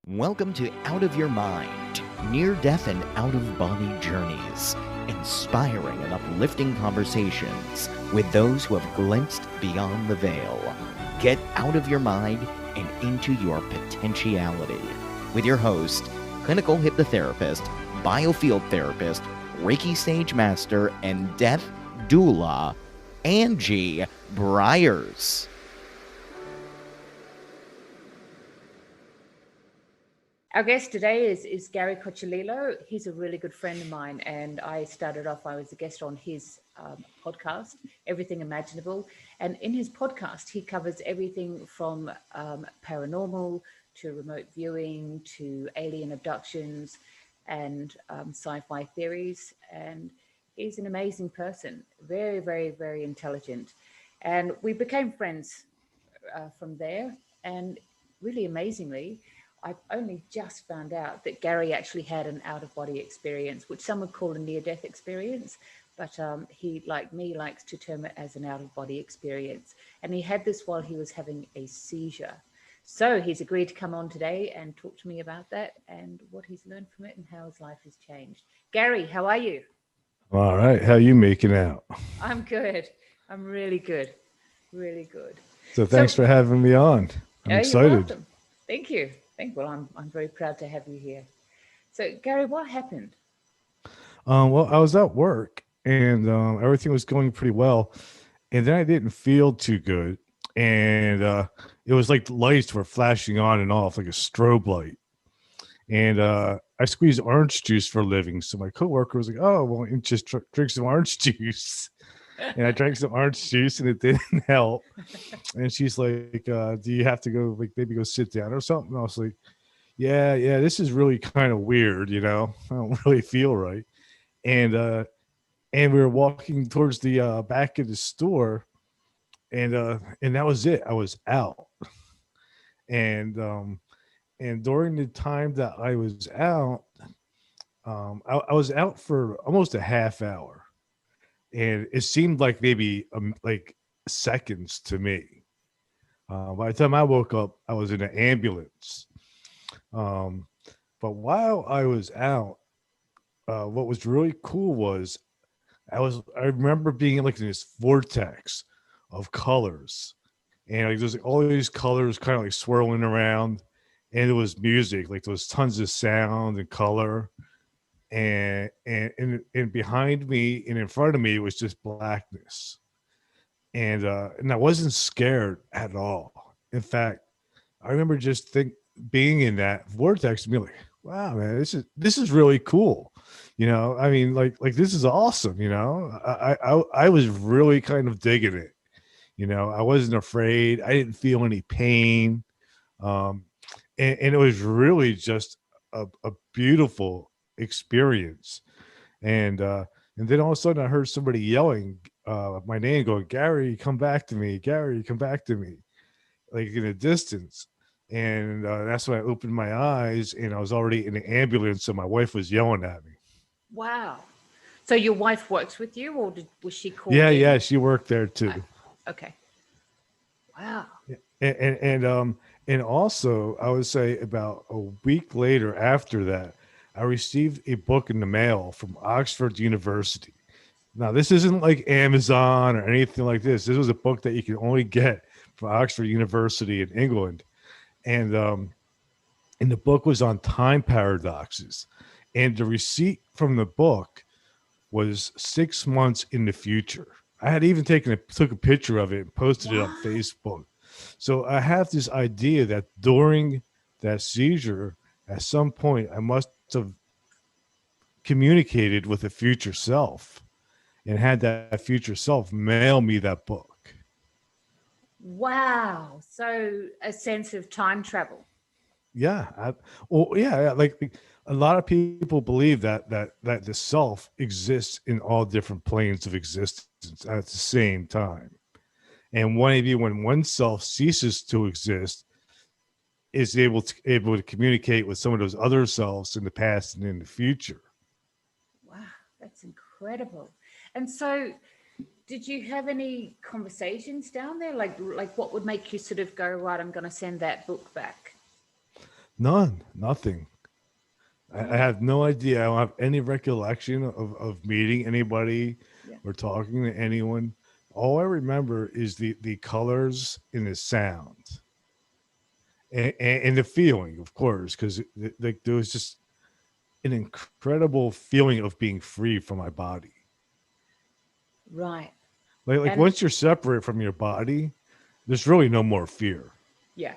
Welcome to Out of Your Mind, near-death and out-of-body journeys, inspiring and uplifting conversations with those who have glimpsed beyond the veil. Get out of your mind and into your potentiality with your host, clinical hypnotherapist, biofield therapist, Reiki stage master, and death doula, Angie Briers. Our guest today is Gary Cocciollilo. He's a really good friend of mine, and I was a guest on his podcast, Everything Imaginable. And in his podcast, he covers everything from paranormal to remote viewing to alien abductions and sci-fi theories. And he's an amazing person, very, very, very intelligent. And we became friends from there. And really amazingly, I've only just found out that Gary actually had an out-of-body experience, which some would call a near-death experience, but he, like me, likes to term it as an out-of-body experience. And he had this while he was having a seizure. So he's agreed to come on today and talk to me about that and what he's learned from it and how his life has changed. Gary, how are you? All right. How you making out? I'm good. I'm really good. Really good. So thanks for having me on. I'm excited. You're welcome. Thank you. Well, I'm very proud to have you here. So, Gary, what happened? Well, I was at work and everything was going pretty well. And then I didn't feel too good. And it was like the lights were flashing on and off like a strobe light. And I squeeze orange juice for a living. So my coworker was like, oh, well, just drink some orange juice. And I drank some orange juice and it didn't help. And she's like, do you have to go, like, maybe go sit down or something? And I was like, yeah, this is really kind of weird, I don't really feel right. And we were walking towards the back of the store and that was it. I was out. And during the time that I was out, I was out for almost a half hour. And it seemed like maybe like seconds to me. By the time I woke up, I was in an ambulance. But while I was out, what was really cool was I remember being like in this vortex of colors, and like there's all these colors kind of like swirling around, and it was music, like there was tons of sound and color. And behind me and in front of me was just blackness, and I wasn't scared at all. In fact, I remember just being in that vortex and being like, wow, man, this is really cool. I mean, like this is awesome. I was really kind of digging it. I wasn't afraid. I didn't feel any pain. And it was really just a beautiful experience. And then all of a sudden I heard somebody yelling my name, going, Gary, come back to me. Gary, come back to me, like in a distance. And that's when I opened my eyes and I was already in the ambulance. So my wife was yelling at me. Wow. So your wife works with you, or was she called? Yeah, she worked there too. Okay. Wow. And also I would say about a week later after that, I received a book in the mail from Oxford University. Now, this isn't like Amazon or anything like this. This was a book that you can only get from Oxford University in England. And the book was on time paradoxes. And the receipt from the book was 6 months in the future. I had even took a picture of it and posted it on Facebook. So I have this idea that during that seizure, at some point, I must have communicated with a future self and had that future self mail me that book. Wow. So a sense of time travel. Yeah. Like a lot of people believe that the self exists in all different planes of existence at the same time. And when one self ceases to exist, is able to communicate with some of those other selves in the past and in the future. Wow, that's incredible. And so, did you have any conversations down there? Like what would make you sort of go, right, I'm going to send that book back? Nothing. I have no idea. I don't have any recollection of meeting anybody Yeah. or talking to anyone. All I remember is the colors and the sound and the feeling, of course, because like there was just an incredible feeling of being free from my body. Right. Like And once you're separate from your body, there's really no more fear. yeah,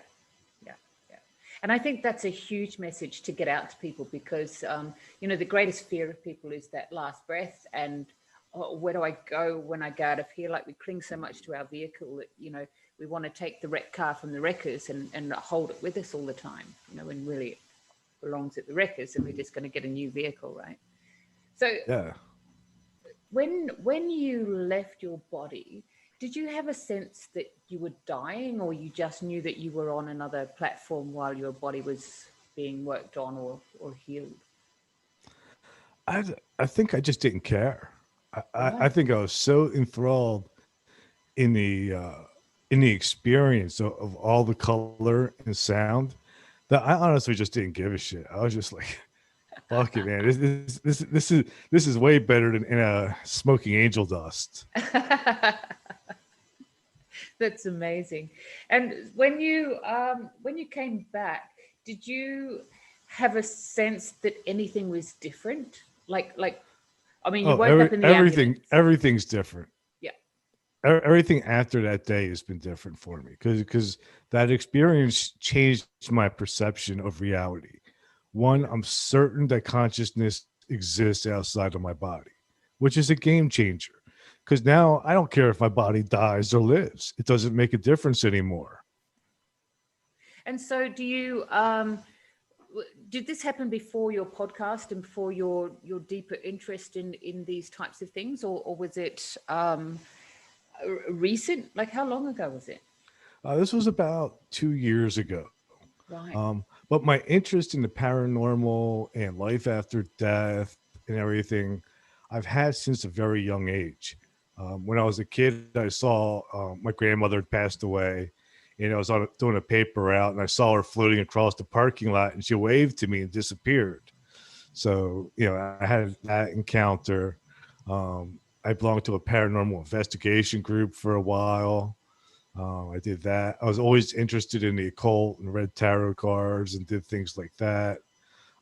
yeah, yeah. And I think that's a huge message to get out to people because, the greatest fear of people is that last breath. And where do I go when I go out of here? Like we cling so much to our vehicle that, we want to take the wrecked car from the wreckers and hold it with us all the time, when really it belongs at the wreckers and we're just going to get a new vehicle, right? So Yeah. when you left your body, did you have a sense that you were dying, or you just knew that you were on another platform while your body was being worked on or healed? I I think I just didn't care. I Right. think I was so enthralled in the experience of all the color and sound that I honestly just didn't give a shit. I was just like, "Fuck it, man! This is way better than smoking angel dust." That's amazing. And when you came back, did you have a sense that anything was different? Like I mean, you Oh, woke up in the ambulance. everything's different. Yeah. Everything after that day has been different for me because that experience changed my perception of reality. One, I'm certain that consciousness exists outside of my body, which is a game changer. Because now I don't care if my body dies or lives; it doesn't make a difference anymore. And so did this happen before your podcast and before your deeper interest in these types of things, or was it recent? Like how long ago was it? This was about 2 years ago. Right. But my interest in the paranormal and life after death and everything, I've had since a very young age. When I was a kid, I saw my grandmother had passed away, and I was doing a paper route, and I saw her floating across the parking lot, and she waved to me and disappeared. So, I had that encounter. I belonged to a paranormal investigation group for a while. I did that. I was always interested in the occult and read tarot cards and did things like that.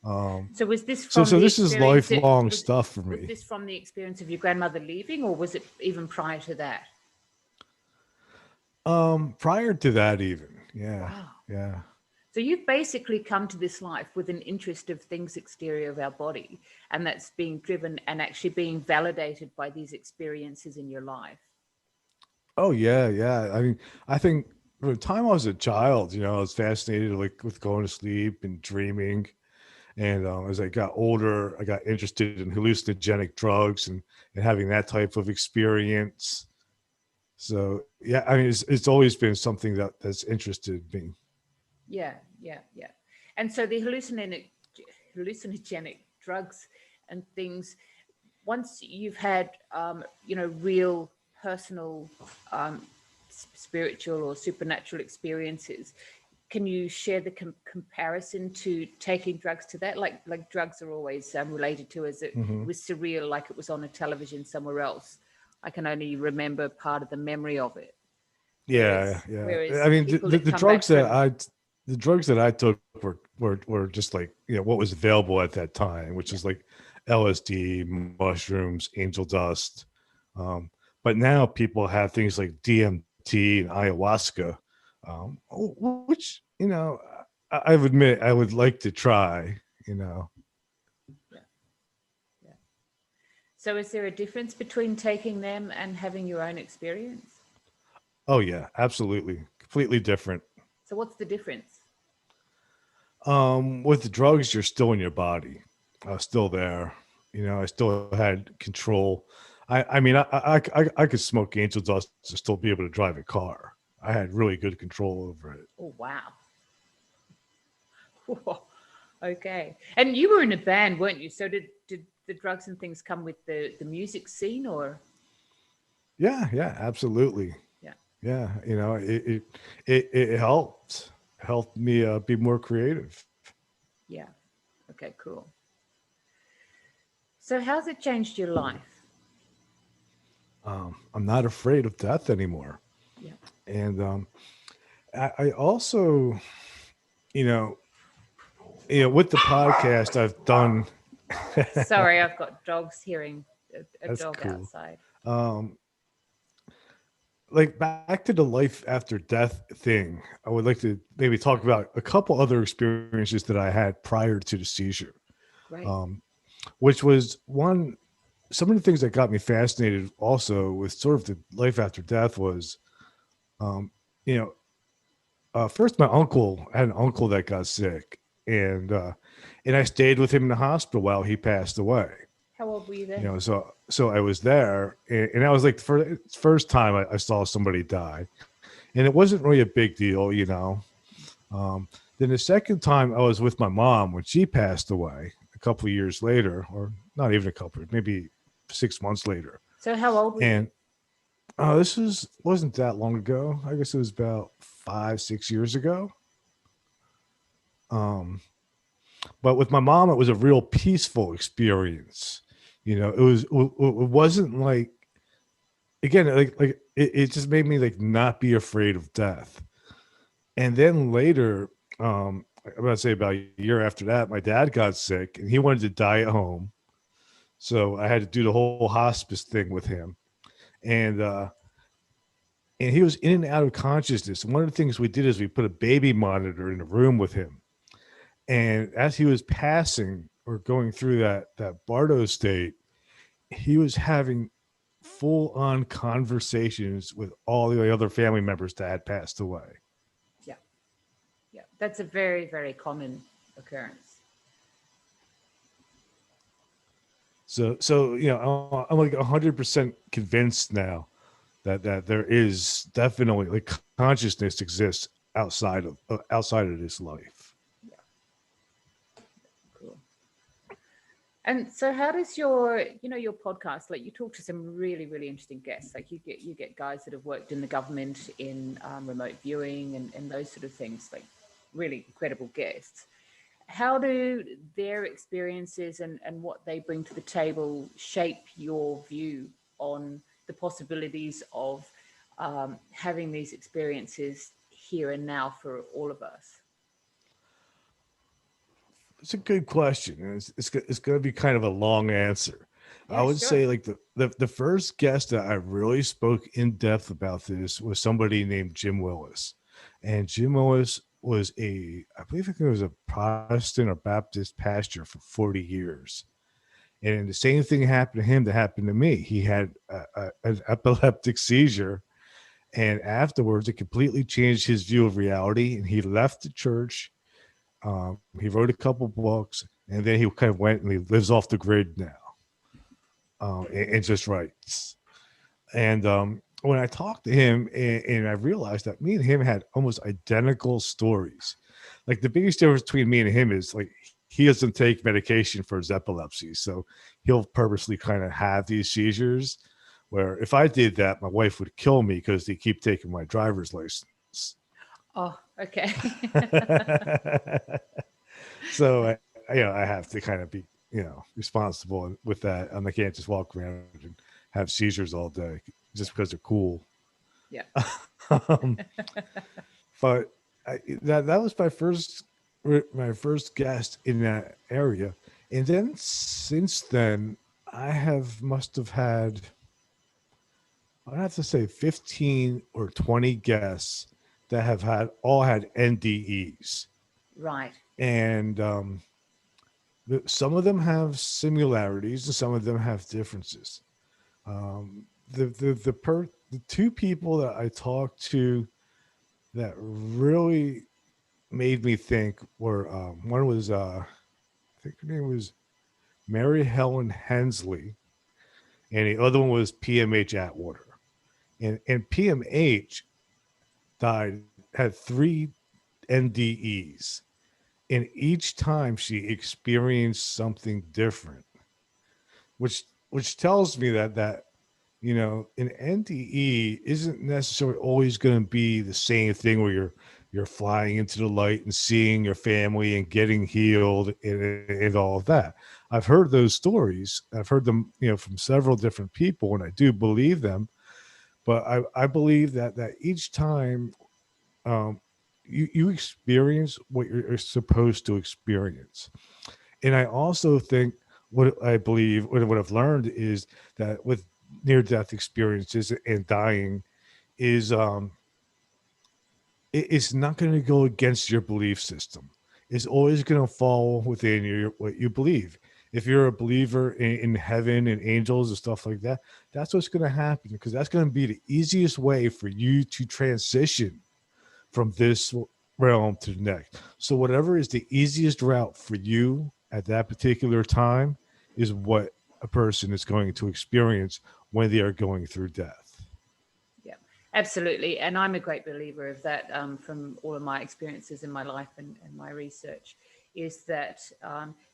Um, So was this so, from so the this is experience that lifelong was stuff for was me. this from the experience of your grandmother leaving, or was it even prior to that? Prior to that, even, yeah, Wow. yeah. So you've basically come to this life with an interest of things exterior of our body, and that's being driven and actually being validated by these experiences in your life. Oh, yeah, yeah. I mean, I think from the time I was a child, I was fascinated like with going to sleep and dreaming. And as I got older, I got interested in hallucinogenic drugs and having that type of experience. So yeah, I mean, it's always been something that's interested me. Yeah, yeah, yeah. And so the hallucinogenic drugs and things, once you've had real personal spiritual or supernatural experiences, can you share the comparison to taking drugs to that? Like drugs are always related to as it Hmm. was surreal, like it was on a television somewhere else. I can only remember part of the memory of it. Yeah, Whereas yeah. whereas I mean, people that the come back drugs that from I took were just like what was available at that time, which yeah. is like LSD, mushrooms, angel dust. Um, but now people have things like DMT and ayahuasca, which I would admit I would like to try. You know, Yeah. Yeah. So is there a difference between taking them and having your own experience? oh yeah, absolutely, completely different. So what's the difference? With the drugs, you're still in your body. I was still there. I still had control. I mean, I could smoke angel dust to still be able to drive a car. I had really good control over it. Oh wow. Okay. And you were in a band, weren't you? So did the drugs and things come with the music scene or Yeah, yeah, absolutely. yeah. Yeah, it helped me be more creative. Yeah. Okay, cool. So how's it changed your life? I'm not afraid of death anymore. Yeah. And I also, you know, with the podcast I've done, Sorry, I've got dogs hearing a that's dog cool. outside. Um, like back to the life after death thing, I would like to maybe talk about a couple other experiences that I had prior to the seizure, Great. um, which was one. Some of the things that got me fascinated also with sort of the life after death was, um, you know, first my uncle I had an uncle that got sick, and I stayed with him in the hospital while he passed away. How old were you then? So I was there, and that was like the first time I saw somebody die, and it wasn't really a big deal. Um, then the second time I was with my mom when she passed away a couple of years later, or not even a couple, maybe 6 months later. So how old were you? And this wasn't that long ago. I guess it was about 5, 6 years ago. Um, but with my mom, it was a real peaceful experience. It wasn't like, again, it just made me like not be afraid of death. And then later, I'm about to say about a year after that, my dad got sick and he wanted to die at home. So I had to do the whole hospice thing with him. And he was in and out of consciousness. And one of the things we did is we put a baby monitor in the room with him. And as he was passing or going through that Bardo state, he was having full on conversations with all the other family members that had passed away. Yeah. Yeah. That's a very, very common occurrence. So I'm like 100% convinced now that there is definitely like consciousness exists outside of this life. Yeah. Cool. And so how does your podcast, like you talk to some really, really interesting guests, like you get guys that have worked in the government in remote viewing and those sort of things, like really incredible guests. How do their experiences and what they bring to the table shape your view on the possibilities of having these experiences here and now for all of us? It's a good question. And it's going to be kind of a long answer. Yeah, I would sure. say like the first guest that I really spoke in depth about this was somebody named Jim Willis. And Jim Willis was I believe it was a Protestant or Baptist pastor for 40 years. And the same thing happened to him that happened to me. He had an epileptic seizure. And afterwards, it completely changed his view of reality. And he left the church. He wrote a couple books. And then he kind of went and he lives off the grid now and just writes. And when I talked to him and I realized that me and him had almost identical stories. Like the biggest difference between me and him is like he doesn't take medication for his epilepsy. So he'll purposely kind of have these seizures where if I did that, my wife would kill me because they keep taking my driver's license. Oh, okay. So I have to kind of be, responsible with that. And I can't just walk around and have seizures all day just because they're cool. Yeah. But that was my first guest in that area. And then since then, must have had, I'd have to say 15 or 20 guests that have all had NDEs. Right. And some of them have similarities and some of them have differences. The two people that I talked to that really made me think were one was I think her name was Mary Helen Hensley, and the other one was PMH Attwater. And PMH had 3 NDEs, and each time she experienced something different, which tells me that an NDE isn't necessarily always going to be the same thing where you're you're flying into the light and seeing your family and getting healed and all of that. I've heard those stories. I've heard them, from several different people, and I do believe them. But I believe that each time you experience what you're supposed to experience. And I also think what I believe, what I've learned is that with near-death experiences and dying is it's not going to go against your belief system. It's always going to fall within what you believe. If you're a believer in heaven and angels and stuff like that, that's what's going to happen, because that's going to be the easiest way for you to transition from this realm to the next. So whatever is the easiest route for you at that particular time is what a person is going to experience when they are going through death. Yeah, absolutely. And I'm a great believer of that, from all of my experiences in my life and my research, is that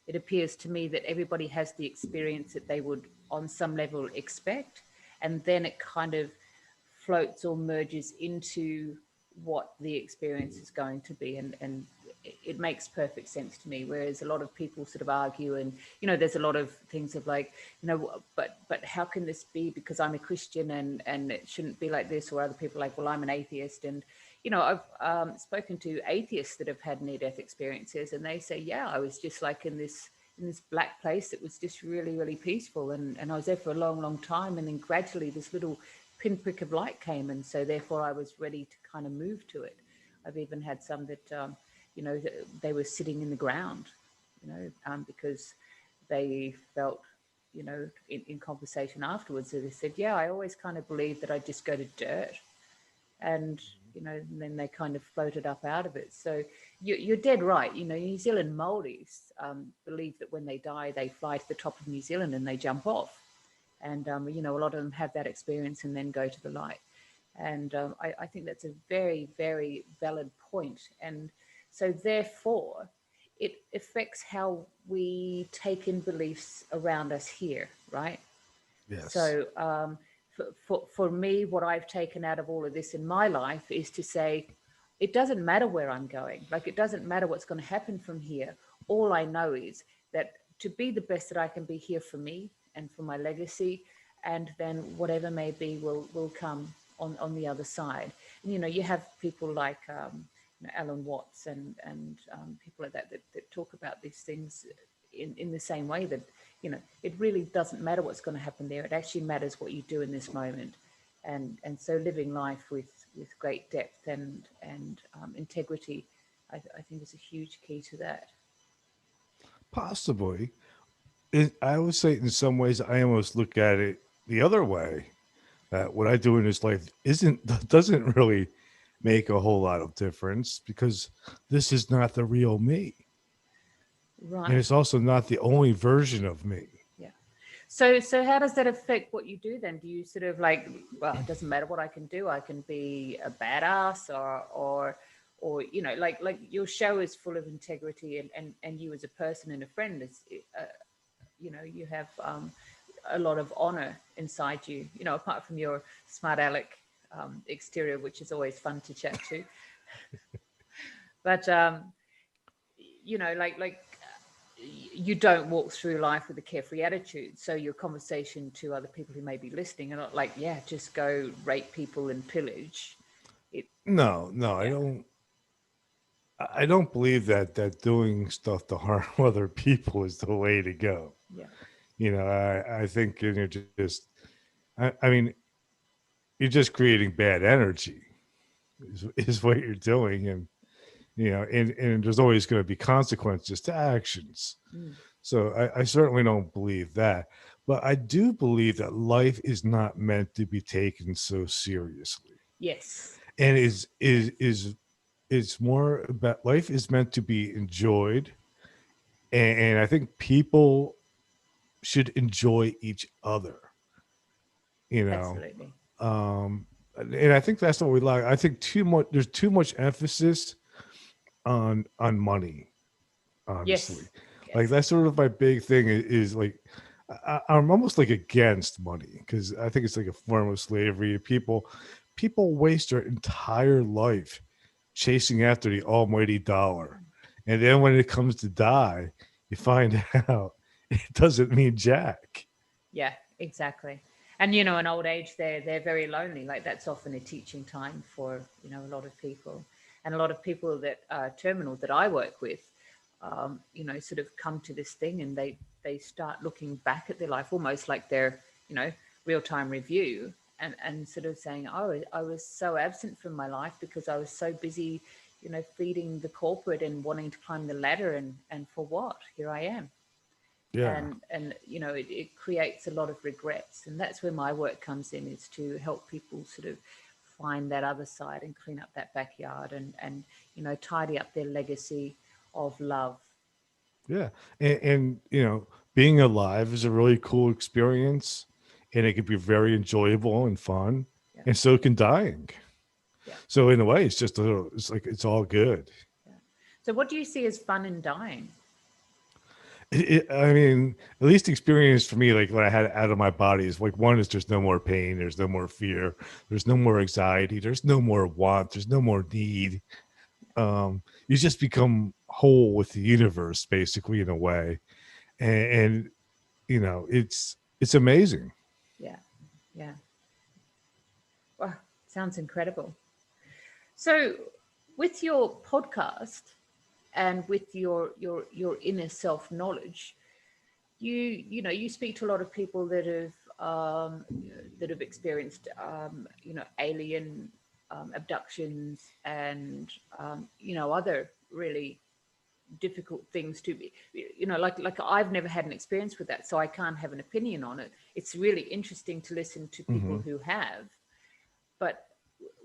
it appears to me that everybody has the experience that they would on some level expect, and then it kind of floats or merges into what the experience is going to be, and it makes perfect sense to me. Whereas a lot of people sort of argue, and there's a lot of things of like, but how can this be, because I'm a Christian and it shouldn't be like this, or other people are like, well, I'm an atheist. And I've spoken to atheists that have had near-death experiences, and they say, yeah, I was just like in this black place that was just really, really peaceful, and I was there for a long, long time, and then gradually this little pinprick of light came, and so therefore I was ready to kind of move to it. I've even had some that they were sitting in the ground, because they felt, in conversation afterwards, that they said, yeah, I always kind of believed that I'd just go to dirt, and and then they kind of floated up out of it. So you're dead right. New Zealand Maoris believe that when they die, they fly to the top of New Zealand and they jump off. And, a lot of them have that experience and then go to the light. And I think that's a very, very valid point. And so therefore, it affects how we take in beliefs around us here, right? Yes. So for me, what I've taken out of all of this in my life is to say, it doesn't matter where I'm going. Like, it doesn't matter what's going to happen from here. All I know is that to be the best that I can be here for me and for my legacy, and then whatever may be will come on the other side. And, you have people like Alan Watts and people like that talk about these things in the same way, that it really doesn't matter what's going to happen there. It actually matters what you do in this moment, and so living life with great depth and integrity, I think is a huge key to that. Possibly. I would say in some ways I almost look at it the other way, that what I do in this life doesn't really make a whole lot of difference, because this is not the real me. Right. And it's also not the only version of me. Yeah. So how does that affect what you do then? Do you sort of like, well, it doesn't matter what I can do. I can be a badass or like your show is full of integrity, and you as a person and a friend is, you have a lot of honor inside you, apart from your smart aleck exterior, which is always fun to chat to. But, like you don't walk through life with a carefree attitude. So your conversation to other people who may be listening are not like, yeah, just go rape people and pillage. No, yeah. I don't believe that doing stuff to harm other people is the way to go. Yeah. I think you're just, I mean, you're just creating bad energy is what you're doing. And, and there's always going to be consequences to actions. So I certainly don't believe that. But I do believe that life is not meant to be taken so seriously. Yes. And it's more about, life is meant to be enjoyed. And I think people should enjoy each other. Absolutely. And I think that's what we like. I think there's too much emphasis on money, honestly. Yes. Like, that's sort of my big thing is like, I'm almost like against money, because I think it's like a form of slavery. People waste their entire life chasing after the almighty dollar. And then when it comes to die, you find out it doesn't mean jack. Yeah, exactly. And in old age, they're very lonely. Like that's often a teaching time for a lot of people, and a lot of people that are terminal that I work with, sort of come to this thing and they start looking back at their life almost like their real time review, and sort of saying, oh, I was so absent from my life because I was so busy, feeding the corporate and wanting to climb the ladder, and for what? Here I am. Yeah. And it creates a lot of regrets, and that's where my work comes in, is to help people sort of find that other side and clean up that backyard, and tidy up their legacy of love. Yeah. And being alive is a really cool experience, and it can be very enjoyable and fun. Yeah. And so can dying. Yeah. So in a way, it's like it's all good. Yeah. So what do you see as fun in dying? I mean, at least experience for me, like what I had out of my body is like, one is there's no more pain, there's no more fear, there's no more anxiety, there's no more want, there's no more need. You just become whole with the universe, basically, in a way, and it's amazing. Yeah. Yeah. Wow, sounds incredible. So with your podcast and with your inner self knowledge, you speak to a lot of people that have experienced alien abductions, and other really difficult things to be, like I've never had an experience with that, so I can't have an opinion on it. It's really interesting to listen to people who have, but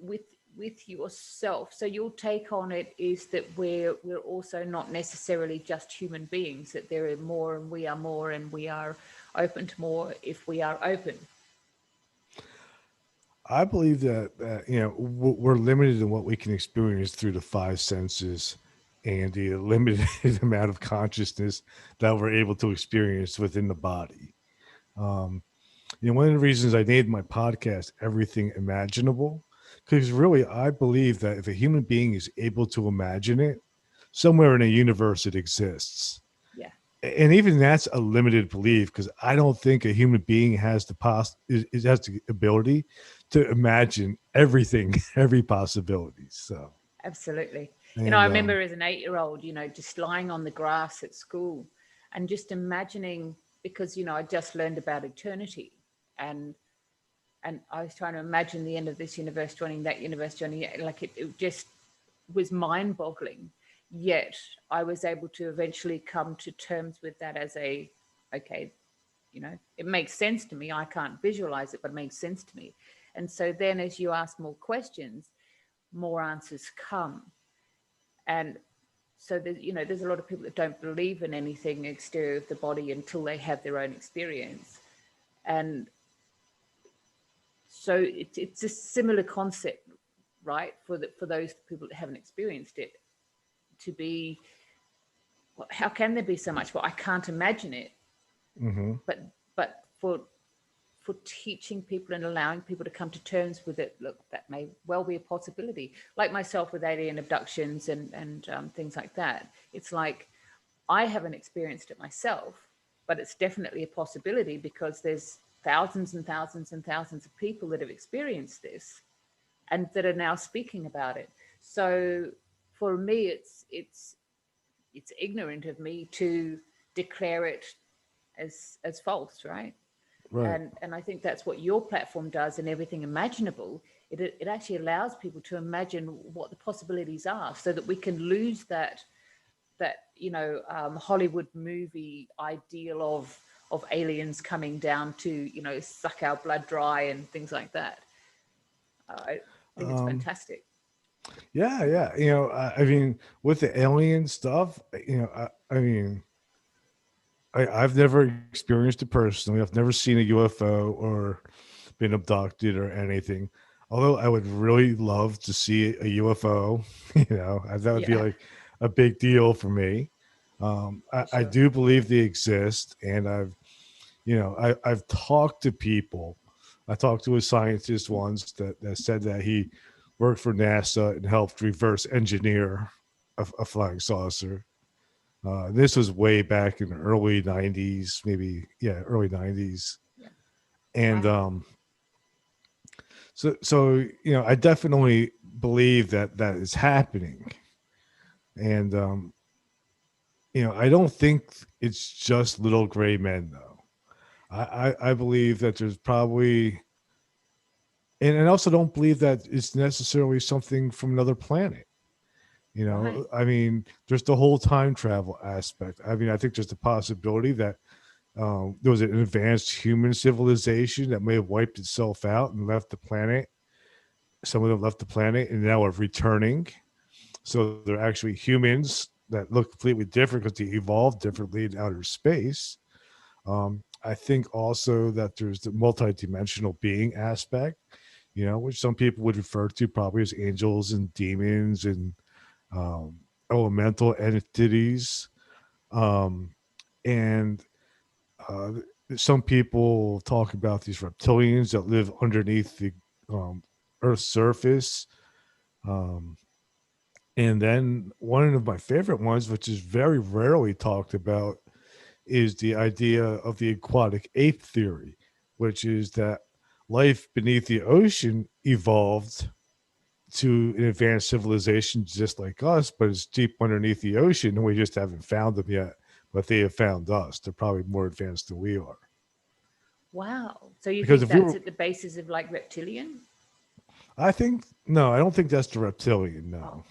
with yourself, so your take on it is that we're also not necessarily just human beings, that there are more, and we are open to more if we are open. I believe that we're limited in what we can experience through the five senses and the limited amount of consciousness that we're able to experience within the body. One of the reasons I named my podcast Everything Imaginable, because really I believe that if a human being is able to imagine it, somewhere in the universe it exists. Yeah. And even that's a limited belief, because I don't think a human being has has the ability to imagine everything, every possibility. So Absolutely. and, I remember as an 8-year-old, just lying on the grass at school and just imagining, because, I just learned about eternity, and I was trying to imagine the end of this universe joining that universe joining, like it just was mind boggling. Yet I was able to eventually come to terms with that as okay, it makes sense to me. I can't visualize it, but it makes sense to me. And so then as you ask more questions, more answers come. And so there's a lot of people that don't believe in anything exterior of the body until they have their own experience. And so it's a similar concept, right? For those people that haven't experienced it, to be, well, how can there be so much? Well, I can't imagine it. But for teaching people and allowing people to come to terms with it, look, that may well be a possibility. Like myself with alien abductions and things like that, it's like I haven't experienced it myself, but it's definitely a possibility, because there's thousands and thousands and thousands of people that have experienced this and that are now speaking about it. So for me, it's ignorant of me to declare it as false, right? right. And I think that's what your platform does in Everything Imaginable. It actually allows people to imagine what the possibilities are, so that we can lose that Hollywood movie ideal of aliens coming down to suck our blood dry and things like that. I think it's fantastic. Yeah. I mean, with the alien stuff, I mean, I've never experienced it personally. I've never seen a UFO or been abducted or anything. Although I would really love to see a UFO, that would be like a big deal for me. I do believe they exist, and I've talked to people. I talked to a scientist once that said that he worked for NASA and helped reverse engineer a flying saucer. This was way back in the early 90s, maybe, yeah, early 90s. Yeah. And Wow. so you know, I definitely believe that that is happening. And you know, I don't think it's just little gray men though. I believe that there's probably, and I also don't believe that it's necessarily something from another planet. You know, Right. I mean, there's the whole time travel aspect. I mean, I think there's the possibility that there was an advanced human civilization that may have wiped itself out and left the planet. Some of them left the planet and now are returning. So they're actually humans that look completely different because they evolved differently in outer space. I think also that there's the multidimensional being aspect, you know, which some people would refer to probably as angels and demons and um, elemental entities. Um, and uh, some people talk about these reptilians that live underneath the um, Earth's surface. Um, and then one of my favorite ones, which is very rarely talked about, is the idea of the aquatic ape theory, which is that life beneath the ocean evolved to an advanced civilization just like us, but it's deep underneath the ocean and we just haven't found them yet. But they have found us. They're probably more advanced than we are. Wow. So you Because think if we that's were, at the basis of like reptilian? I think, no, I don't think that's the reptilian, Oh,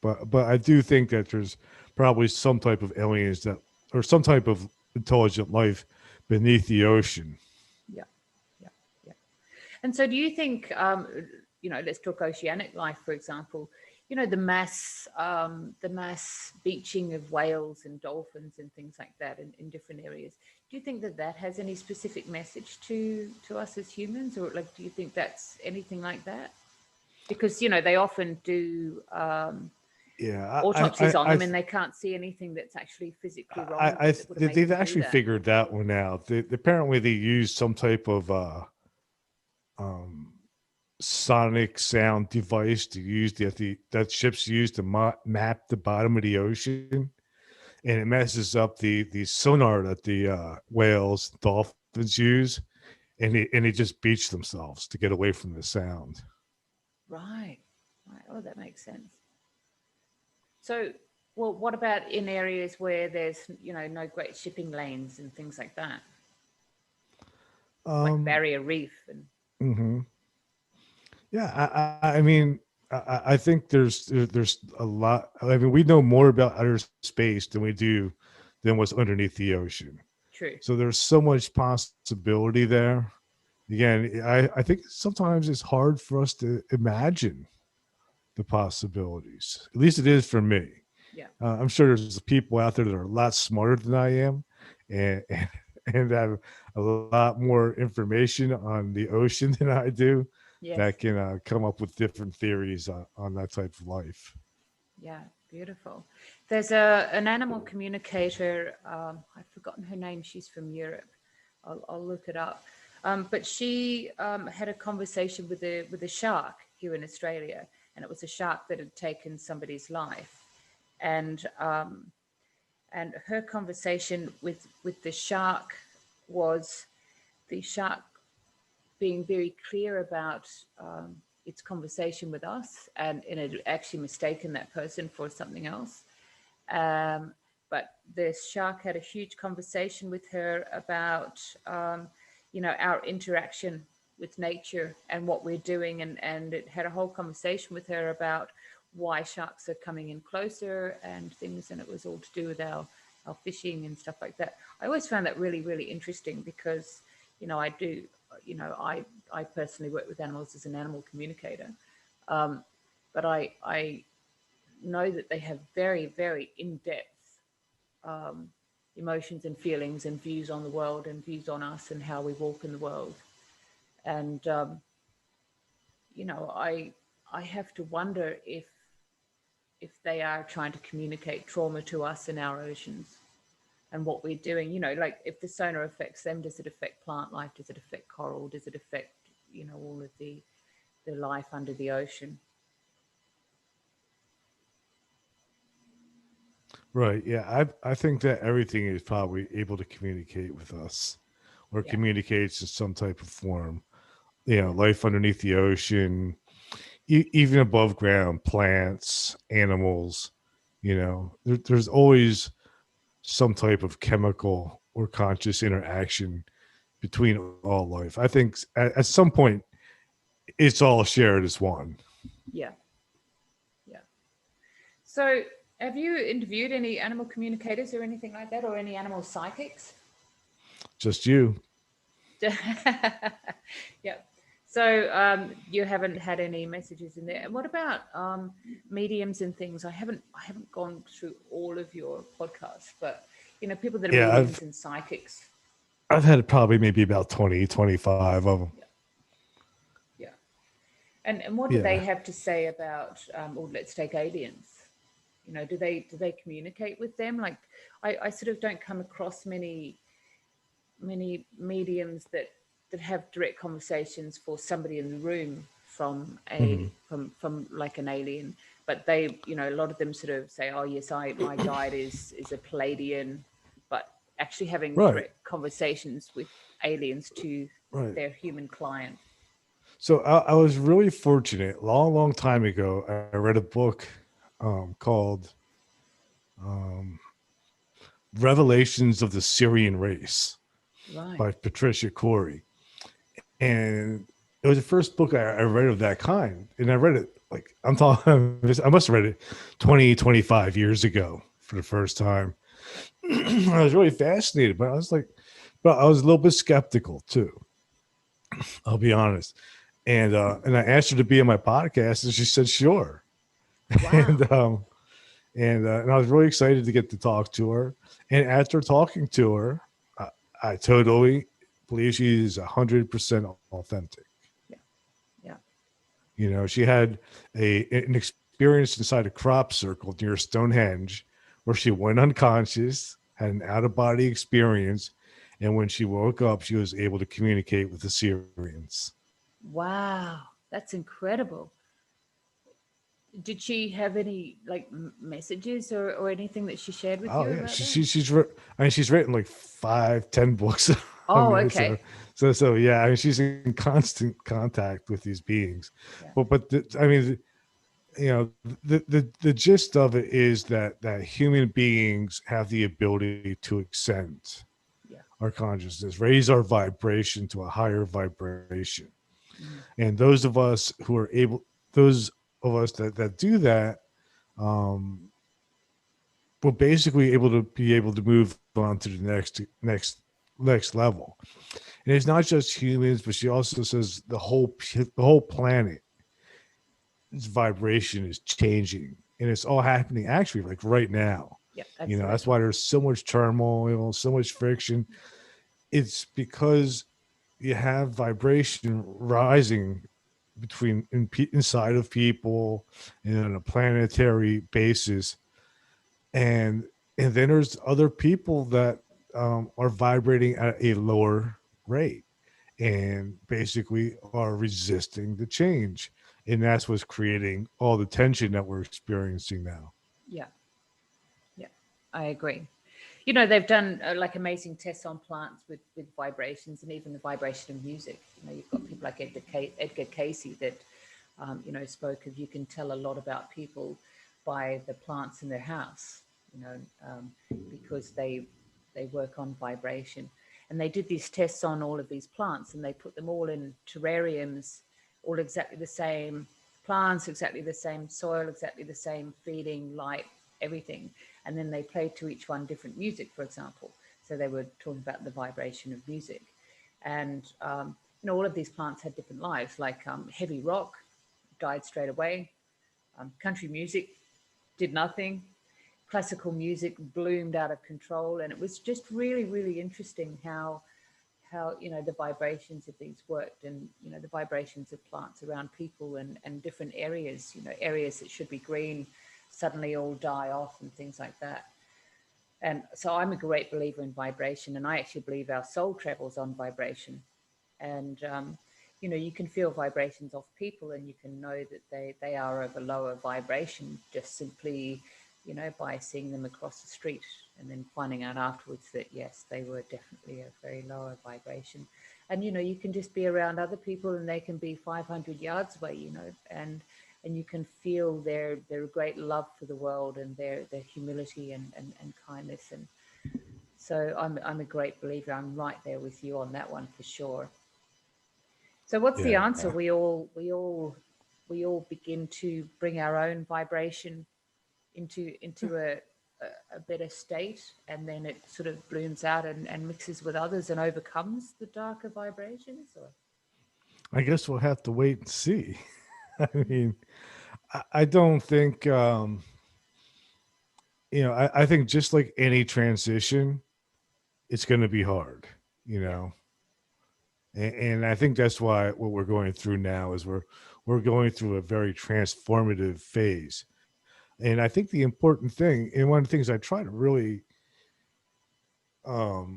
no. But I do think that there's probably some type of aliens that, or some type of intelligent life beneath the ocean. yeah, yeah, yeah. And so do you think, let's talk oceanic life, for example, the mass beaching of whales and dolphins and things like that in different areas. Do you think that that has any specific message to us as humans, or like, do you think that's anything like that? Because, they often do Yeah, autopsies on them and they can't see anything that's actually physically wrong with them that would have made they've them do actually that. figured that one out. Apparently, they use some type of um, sonic sound device to use that ships use to map the bottom of the ocean, and it messes up the sonar that the whales, dolphins use, and they just beach themselves to get away from the sound. Right. Right. Oh, that makes sense. So, well, what about in areas where there's, no great shipping lanes and things like that, like Um, Barrier Reef and mhm. Yeah, I mean, I think there's a lot. I mean, we know more about outer space than we do than what's underneath the ocean. true. So there's so much possibility there. Again, I think sometimes it's hard for us to imagine the possibilities. At least it is for me. Yeah. I'm sure there's people out there that are a lot smarter than I am, and and have a lot more information on the ocean than I do, Yes. that can come up with different theories on that type of life. Yeah. Beautiful. There's an animal communicator. I've forgotten her name. She's from Europe. I'll look it up. But she had a conversation with a shark here in Australia, and it was a shark that had taken somebody's life, and her conversation with the shark was the shark being very clear about its conversation with us, and it had actually mistaken that person for something else. But the shark had a huge conversation with her about, our interaction with nature and what we're doing. And it had a whole conversation with her about why sharks are coming in closer and things. And it was all to do with our fishing and stuff like that. I always found that really, really interesting because, I do, I personally work with animals as an animal communicator. But I know that they have very, very in-depth emotions and feelings and views on the world and views on us and how we walk in the world. And I have to wonder if they are trying to communicate trauma to us in our oceans and what we're doing. Like if the sonar affects them, does it affect plant life? Does it affect coral? Does it affect all of the life under the ocean? Right. Yeah. I think that everything is probably able to communicate with us or Yeah, communicates in some type of form. yeah, Life underneath the ocean, even above ground, plants, animals, there's always some type of chemical or conscious interaction between all life. I think at some point it's all shared as one. yeah, yeah. So, have you interviewed any animal communicators or anything like that, or any animal psychics? Just you. Yeah. So you haven't had any messages in there. And what about mediums and things? I haven't gone through all of your podcasts, but people that are Yeah, mediums and psychics. I've had probably maybe about 20, 25 of them. Yeah, yeah. And what do they Yeah. have to say about? Or let's take aliens. Do they communicate with them? Like, I sort of don't come across many mediums that have direct conversations for somebody in the room from Mhm. from like an alien, but they, a lot of them sort of say, oh yes, my guide is a Palladian, but actually having Right. direct conversations with aliens to Right. their human client. So I was really fortunate. Long time ago, I read a book called um, "Revelations of the Syrian Race" Right. by Patricia Corey, and it was the first book I read of that kind. And I read it like I'm talking. I must have read it 20, 25 years ago for the first time. I was really fascinated, but but I was a little bit skeptical too. I'll be honest. And I asked her to be on my podcast, and she said sure. Wow. and and I was really excited to get to talk to her. And after talking to her, I, I totally believe she's 100% authentic. Yeah. Yeah. She had an experience inside a crop circle near Stonehenge, where she went unconscious, had an out of body experience, and when she woke up, she was able to communicate with the Syrians. Wow, that's incredible. Did she have any like messages or anything that she shared with Oh you yeah, about that? I mean, she's written like 5, 10 books on Oh, me. So okay. so yeah, I mean, she's in constant contact with these beings. Yeah. I mean, the gist of it is that human beings have the ability to ascend Yeah. our consciousness, raise our vibration to a higher vibration, Mm. and those of us that do that, um, we're basically able to move on to the next level. And it's not just humans, but she also says the whole planet, its vibration is changing, and it's all happening actually like right now. Yeah, That's absolutely. why there's so much turmoil, so much friction. It's because you have vibration rising inside of people and on a planetary basis, and then there's other people that are vibrating at a lower rate and basically are resisting the change, and that's what's creating all the tension that we're experiencing now. Yeah. Yeah. I agree. They've done like amazing tests on plants with vibrations and even the vibration of music. You've got people like Edgar Casey that, spoke of, you can tell a lot about people by the plants in their house, you know, um, because they work on vibration. And they did these tests on all of these plants, and they put them all in terrariums, all exactly the same plants, exactly the same soil, exactly the same feeding, light, everything. And then they played to each one different music, for example. So they were talking about the vibration of music. And, all of these plants had different lives, like heavy rock died straight away, country music did nothing, classical music bloomed out of control. And it was just really, really interesting how the vibrations of these worked, and the vibrations of plants around people and different areas, areas that should be green suddenly all die off and things like that. And so I'm a great believer in vibration, and I actually believe our soul travels on vibration. And you can feel vibrations off people, and you can know that they are of a lower vibration just simply by seeing them across the street and then finding out afterwards that, yes, they were definitely a very lower vibration. And, you can just be around other people and they can be 500 yards away, and you can feel their great love for the world and their humility and kindness. And so I'm a great believer. I'm right there with you on that one for sure. So what's the answer? We all begin to bring our own vibration into a better state, and then it sort of blooms out and mixes with others and overcomes the darker vibrations. Or I guess we'll have to wait and see. I mean, I don't think, I think just like any transition, it's going to be hard, and I think that's why what we're going through now is we're going through a very transformative phase. And I think the important thing, and one of the things I try to really talk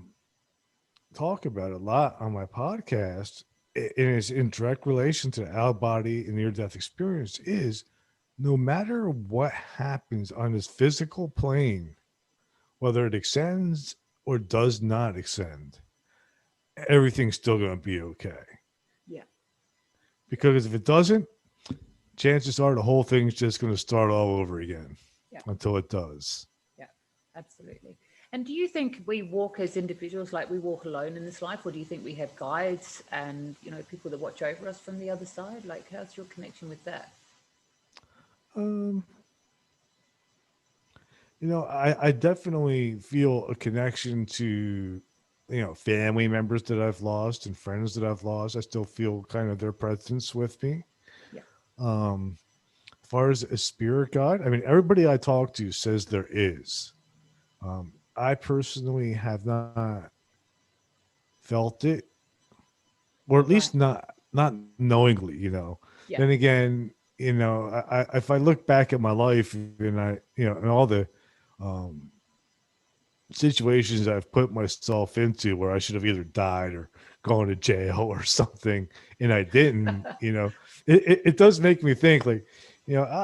about a lot on my podcast, and it's in direct relation to the out-body and near-death experience, is no matter what happens on this physical plane, whether it extends or does not extend, everything's still going to be okay. Yeah. Because if it doesn't, chances are the whole thing's just going to start all over again until it does. Yeah, absolutely. And do you think we walk as individuals, like we walk alone in this life, or do you think we have guides and, people that watch over us from the other side? Like, how's your connection with that? I definitely feel a connection to, family members that I've lost and friends that I've lost. I still feel kind of their presence with me. Yeah. As far as a spirit guide, I mean, everybody I talk to says there is. I personally have not felt it, or at least not knowingly, Yeah. Then again, if I look back at my life and and all the situations I've put myself into where I should have either died or gone to jail or something, and I didn't, it does make me think like,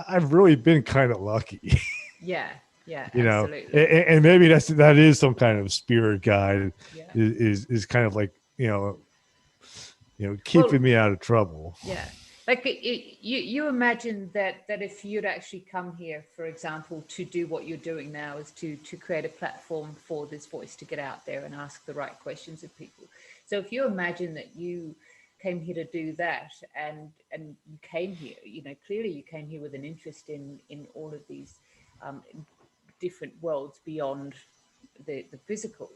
I've really been kind of lucky. Yeah. Yeah, absolutely. And maybe that is some kind of spirit guide. Yeah. is kind of like, keeping me out of trouble. Yeah. Like you imagine that if you'd actually come here, for example, to do what you're doing now, is to create a platform for this voice to get out there and ask the right questions of people. So if you imagine that you came here to do that and you came here, clearly you came here with an interest in all of these different worlds beyond the physical,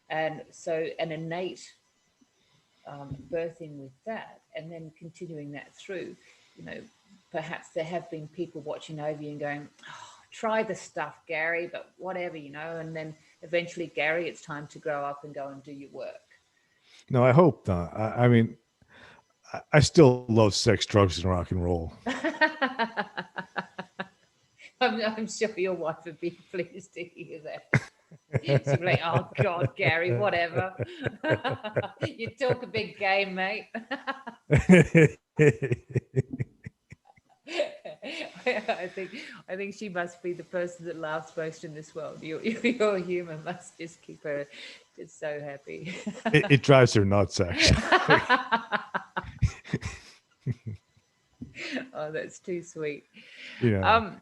and so an innate birthing with that, and then continuing that through, perhaps there have been people watching over you and going, oh, try the stuff, Gary, but whatever, and then eventually, Gary, it's time to grow up and go and do your work. No, I hope not. I mean, I still love sex, drugs, and rock and roll. I'm sure your wife would be pleased to hear that. She'd be like, oh, God, Gary, whatever. You talk a big game, mate. I think she must be the person that laughs most in this world. Your humor must just keep her just so happy. It drives her nuts, actually. Oh, that's too sweet. Yeah.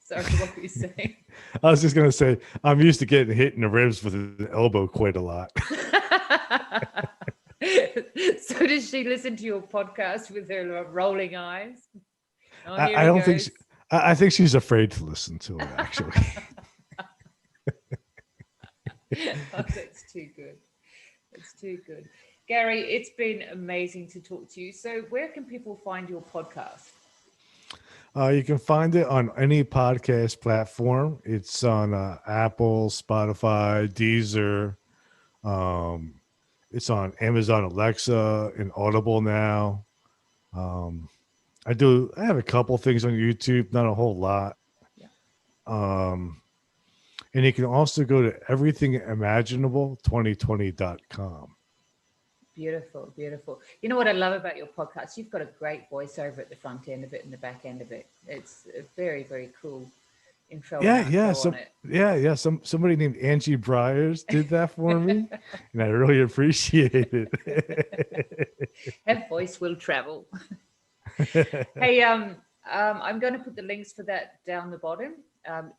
Sorry, what were you saying? I was just going to say, I'm used to getting hit in the ribs with an elbow quite a lot. So does she listen to your podcast with her rolling eyes? Oh, I don't think I think she's afraid to listen to it, actually. Oh, that's too good. That's too good. Gary, it's been amazing to talk to you. So where can people find your podcast? You can find it on any podcast platform. It's on Apple, Spotify, Deezer. It's on Amazon Alexa and Audible now. I have a couple things on YouTube, not a whole lot. Yeah. And you can also go to everythingimaginable2020.com. Beautiful, beautiful. You know what I love about your podcast? You've got a great voiceover at the front end of it and the back end of it. It's a very, very cool intro and outro on it. Somebody named Angie Briers did that for me, and I really appreciate it. That voice will travel. Hey, I'm going to put the links for that down the bottom.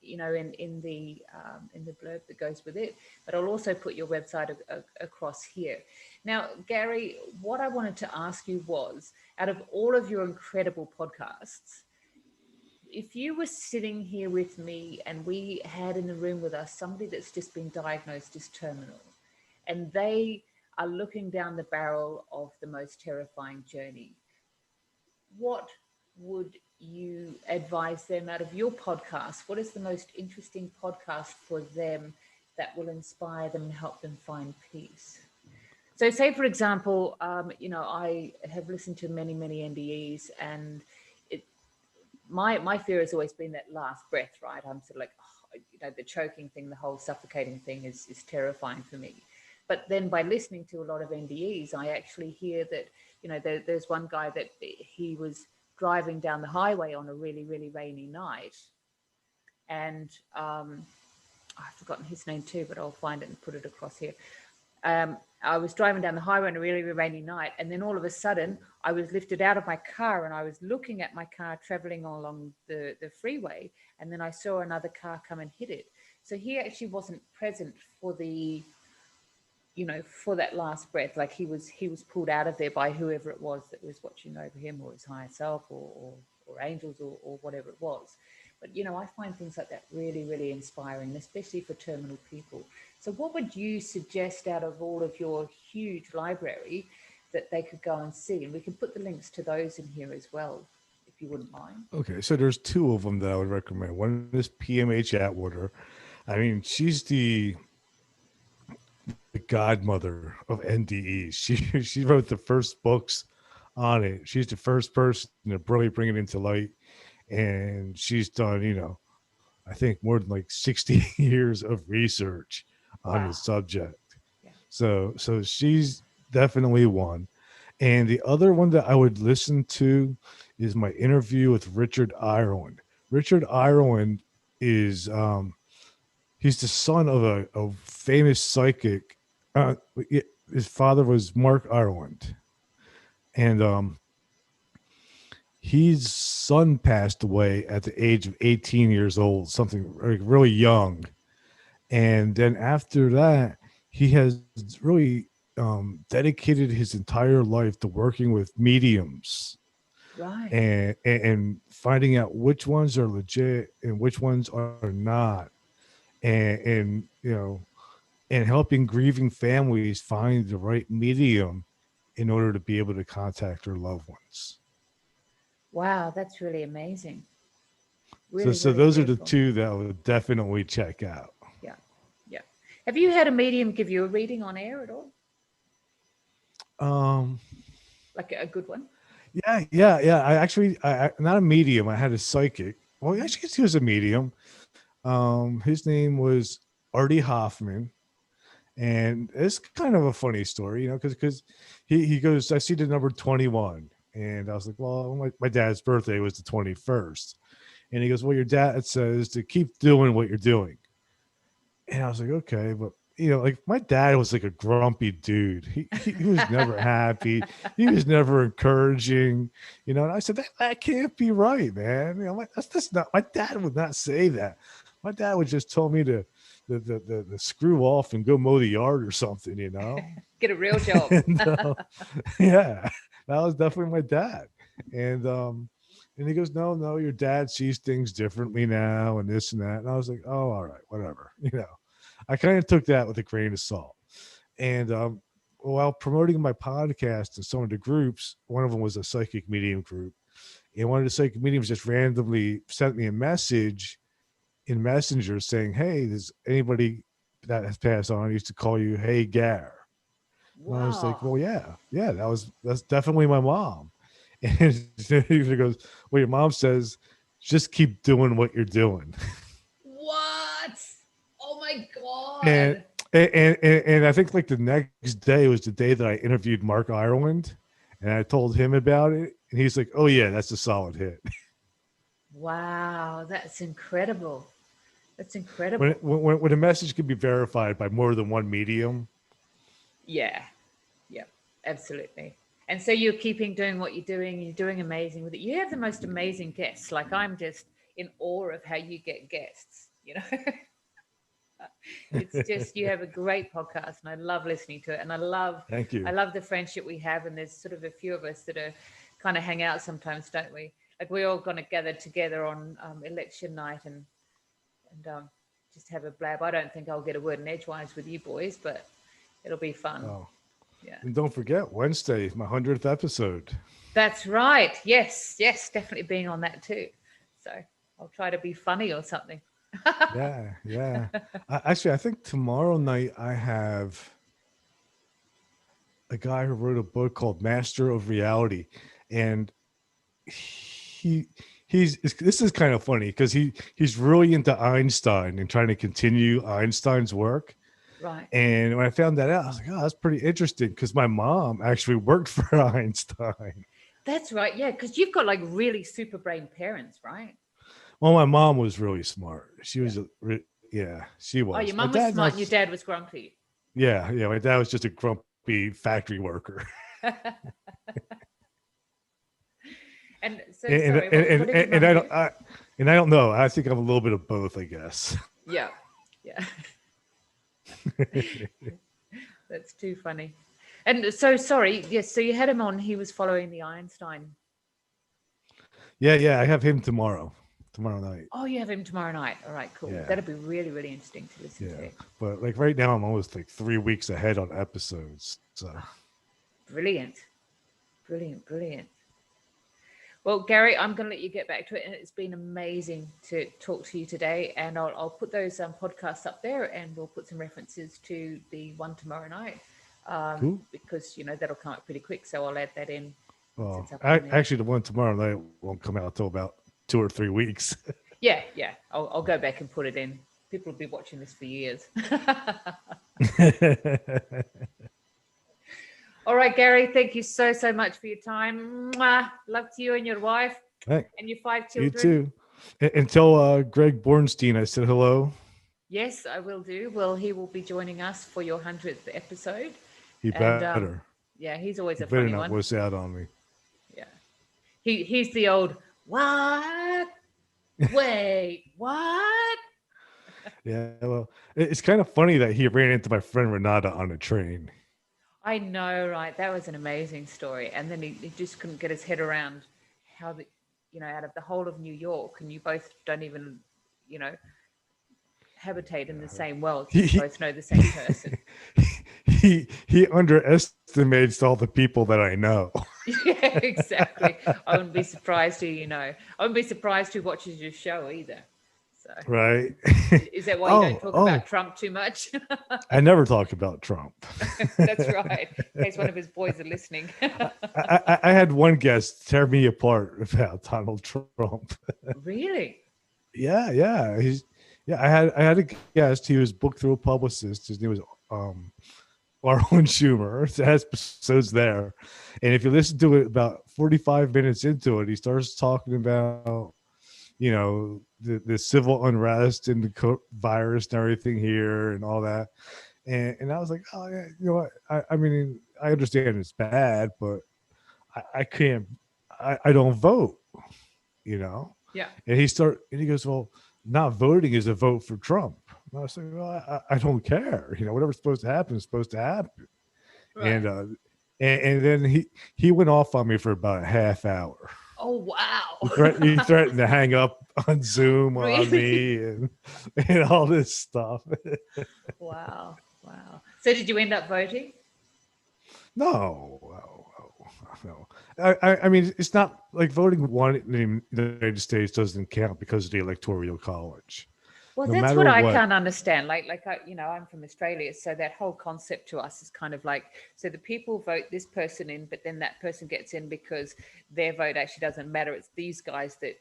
In the blurb that goes with it, but I'll also put your website across here. Now, Gary, what I wanted to ask you was, out of all of your incredible podcasts, if you were sitting here with me and we had in the room with us somebody that's just been diagnosed as terminal, and they are looking down the barrel of the most terrifying journey, what would you advise them out of your podcast? What is the most interesting podcast for them that will inspire them and help them find peace? So say, for example, I have listened to many, many NDEs, and my fear has always been that last breath, right? I'm sort of like, the choking thing, the whole suffocating thing is terrifying for me. But then by listening to a lot of NDEs, I actually hear that, there's one guy that he was driving down the highway on a really, really rainy night. And I've forgotten his name too, but I'll find it and put it across here. I was driving down the highway on a really, really rainy night. And then all of a sudden, I was lifted out of my car and I was looking at my car traveling along the freeway. And then I saw another car come and hit it. So he actually wasn't present for for that last breath. Like he was pulled out of there by whoever it was that was watching over him, or his higher self, or angels, or whatever it was. But, I find things like that really, really inspiring, especially for terminal people. So what would you suggest out of all of your huge library that they could go and see? And we can put the links to those in here as well, if you wouldn't mind. Okay, so there's two of them that I would recommend. One is M H Attwater. I mean, she's the godmother of NDE. She wrote the first books on it. She's the first person to really bring it into light. And she's done, I think more than like 60 years of research on the subject. Yeah. So she's definitely one. And the other one that I would listen to is my interview with Richard Ireland. Richard Ireland is he's the son of a famous psychic. His father was Mark Ireland. And his son passed away at the age of 18 years old, something really young. And then after that, he has really dedicated his entire life to working with mediums, right? And finding out which ones are legit and which ones are not, and helping grieving families find the right medium in order to be able to contact their loved ones. Wow, that's really amazing. Really, so those beautiful. Are the two that I would definitely check out. Yeah. Have you had a medium give you a reading on air at all? Like a good one? Yeah. I actually, not a medium. I had a psychic. Well, I guess he was a medium. His name was Artie Hoffman. And it's kind of a funny story, because he goes, I see the number 21. And I was like, well, my dad's birthday was the 21st. And he goes, well, your dad says to keep doing what you're doing. And I was like, okay, but like my dad was like a grumpy dude. He was never happy. He was never encouraging, and I said, that can't be right, man. That's not, my dad would not say that. My dad would just tell me to screw off and go mow the yard or something, Get a real job. And, yeah, that was definitely my dad. And he goes, no, your dad sees things differently now and this and that. And I was like, oh, all right, whatever. I kind of took that with a grain of salt. And while promoting my podcast and some of the groups, one of them was a psychic medium group. And one of the psychic mediums just randomly sent me a message in Messenger saying, hey, does anybody that has passed on used to call you Hey Gar? Wow. And I was like, well, yeah, that's definitely my mom. And he goes, well, your mom says, just keep doing what you're doing. What? Oh my God. And I think like the next day was the day that I interviewed Mark Ireland, and I told him about it, and he's like, "Oh yeah, that's a solid hit." Wow, that's incredible. That's incredible. When a message can be verified by more than one medium. Yeah, yeah, absolutely. And so you're keeping doing what you're doing. You're doing amazing with it. You have the most amazing guests. Like, I'm just in awe of how you get guests. You know, it's just, you have a great podcast, and I love listening to it. And Thank you. I love the friendship we have. And there's sort of a few of us that are kind of hang out sometimes, don't we? Like, we're all going to gather together on election night and just have a blab. I don't think I'll get a word in edgewise with you boys, but it'll be fun. Oh, yeah. And don't forget, Wednesday, my 100th episode. That's right. Yes, definitely being on that too. So I'll try to be funny or something. Yeah. Actually, I think tomorrow night I have a guy who wrote a book called Master of Reality, and this is kind of funny because he's really into Einstein and trying to continue Einstein's work. Right. And when I found that out, I was like, oh, that's pretty interesting, because my mom actually worked for Einstein. That's right. Yeah, because you've got like really super brain parents, right? Well, my mom was really smart. She was, she was. Oh, your mom was smart and your dad was grumpy. Yeah. My dad was just a grumpy factory worker. And so, I don't know. I think I'm a little bit of both, I guess. Yeah. That's too funny. And so, sorry. Yes. So you had him on. He was following the Einstein. Yeah. I have him tomorrow night. Oh, you have him tomorrow night. All right, cool. Yeah. That'll be really, really interesting to listen to. But like right now, I'm almost like 3 weeks ahead on episodes. So brilliant. Well, Gary, I'm going to let you get back to it, and it's been amazing to talk to you today. And I'll put those podcasts up there, and we'll put some references to the one tomorrow night, cool. Because that'll come up pretty quick. So I'll add that in. Well, actually, the one tomorrow night won't come out until about 2 or 3 weeks. Yeah. I'll go back and put it in. People will be watching this for years. All right, Gary, thank you so much for your time. Mwah. Love to you and your wife and your 5 children. You too. And tell Greg Bornstein I said hello. Yes, I will do. Well, he will be joining us for your 100th episode. He better. Yeah, he's always a better funny not one. wuss out on me. Yeah. He's the old, what? Wait, what? Yeah, well, it's kind of funny that he ran into my friend Renata on a train. I know, right? That was an amazing story. And then he just couldn't get his head around how out of the whole of New York, and you both don't even, habitate in the same world. You both know the same person. He underestimates all the people that I know. Yeah, exactly. I wouldn't be surprised who you know. I wouldn't be surprised who watches your show either. So, right. Is that why you don't talk about Trump too much? I never talk about Trump. That's right. In case one of his boys are listening. I had one guest tear me apart about Donald Trump. Really? Yeah. I had a guest. He was booked through a publicist. His name was Arlen Schumer. It has episodes there. And if you listen to it about 45 minutes into it, he starts talking about, the civil unrest and the virus and everything here and all that. And I was like, oh, yeah, you know what? I mean, I understand it's bad, but I can't, I don't vote, Yeah. And he goes, well, not voting is a vote for Trump. And I was like, well, I don't care. Whatever's supposed to happen is supposed to happen. Right. And then he went off on me for about a half hour. Oh, wow. He threatened to hang up on Zoom on me and all this stuff. Wow. So did you end up voting? No. I mean, it's not like voting one in the United States doesn't count because of the Electoral College. Well, that's what I can't understand. I'm from Australia, so that whole concept to us is kind of like, so the people vote this person in, but then that person gets in because their vote actually doesn't matter. It's these guys that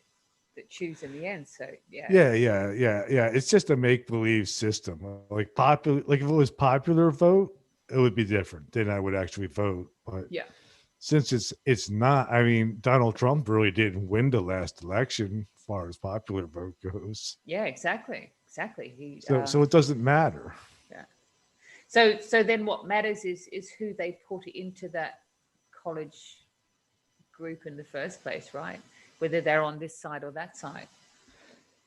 that choose in the end. So yeah. Yeah. It's just a make believe system. Like popular, like if it was popular vote, it would be different. Then I would actually vote. But Yeah. since it's not, I mean, Donald Trump really didn't win the last election as far as popular vote goes. Yeah, exactly. He So it doesn't matter. yeah. So then what matters is who they put into that college group in the first place, right? Whether they're on this side or that side.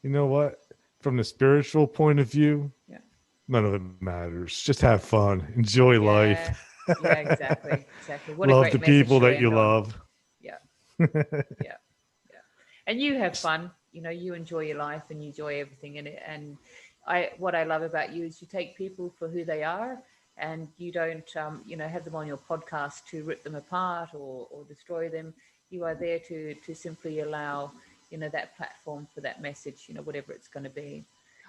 You know what? From the spiritual point of view, Yeah. none of it matters. Just have fun, enjoy life. Yeah, exactly. What love a great the message people to that you end on. love. Yeah. Yeah. And you have fun. You enjoy your life and you enjoy everything in it. And what I love about you is you take people for who they are, and you don't have them on your podcast to rip them apart or destroy them. You are there to simply allow that platform for that message, whatever it's going to be.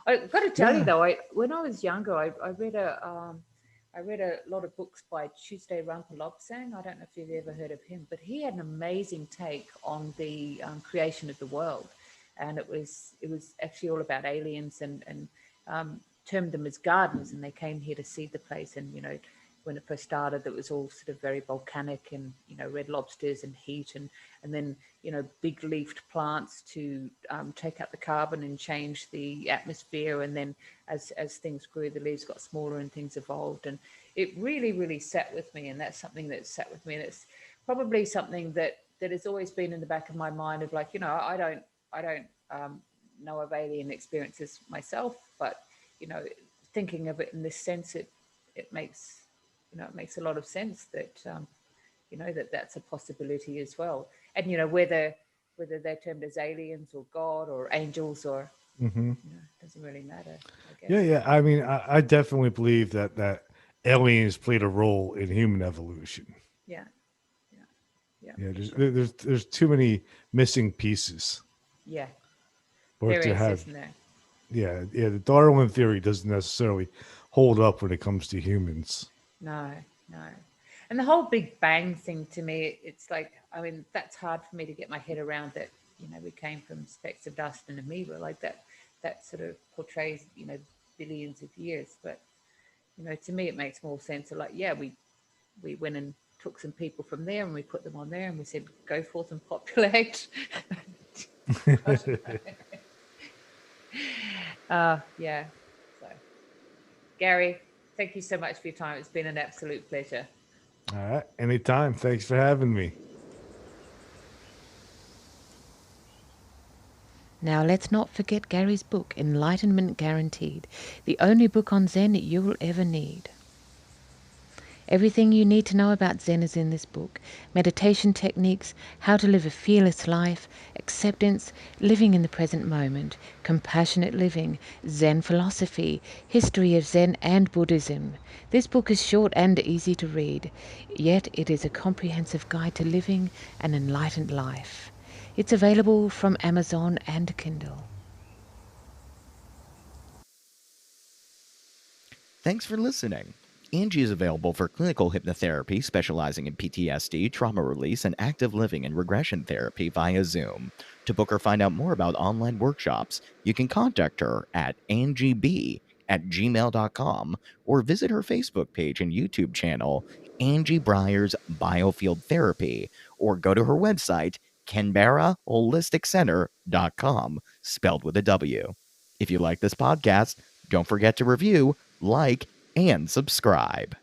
I've got to tell you though, when I was younger, I read a lot of books by Tuesday Rampa-Lobsang. I don't know if you've ever heard of him, but he had an amazing take on the creation of the world, and it was actually all about aliens and termed them as gardeners, and they came here to see the place. And when it first started, it was all sort of very volcanic, and red lobsters and heat, and then big leafed plants to take up the carbon and change the atmosphere. And then as things grew, the leaves got smaller and things evolved, and it really sat with me. And that's something that sat with me, and it's probably something that has always been in the back of my mind of like, I don't know of alien experiences myself, but thinking of it in this sense, it makes it makes a lot of sense that that's a possibility as well. And whether they're termed as aliens or God or angels or doesn't really matter, I guess. Yeah. I mean, I definitely believe that aliens played a role in human evolution. Yeah. There's too many missing pieces. Yeah. Or There to is, have, isn't there? yeah. The Darwin theory doesn't necessarily hold up when it comes to humans. No. And the whole Big Bang thing, to me, it's like, I mean, that's hard for me to get my head around, that we came from specks of dust and amoeba, like that sort of portrays billions of years. But to me it makes more sense of like, yeah, we went and took some people from there and we put them on there and we said, go forth and populate. Yeah. So Gary, thank you so much for your time. It's been an absolute pleasure. All right. Anytime. Thanks for having me. Now let's not forget Gary's book, Enlightenment Guaranteed, the only book on Zen you'll ever need. Everything you need to know about Zen is in this book. Meditation techniques, how to live a fearless life, acceptance, living in the present moment, compassionate living, Zen philosophy, history of Zen and Buddhism. This book is short and easy to read, yet it is a comprehensive guide to living an enlightened life. It's available from Amazon and Kindle. Thanks for listening. Angie is available for clinical hypnotherapy specializing in PTSD, trauma release, and active living and regression therapy via Zoom. To book or find out more about online workshops, you can contact her at angieb@gmail.com or visit her Facebook page and YouTube channel, Angie Breyer's Biofield Therapy, or go to her website, canberraholisticcenter.com, spelled with a W. If you like this podcast, don't forget to review, like, and subscribe.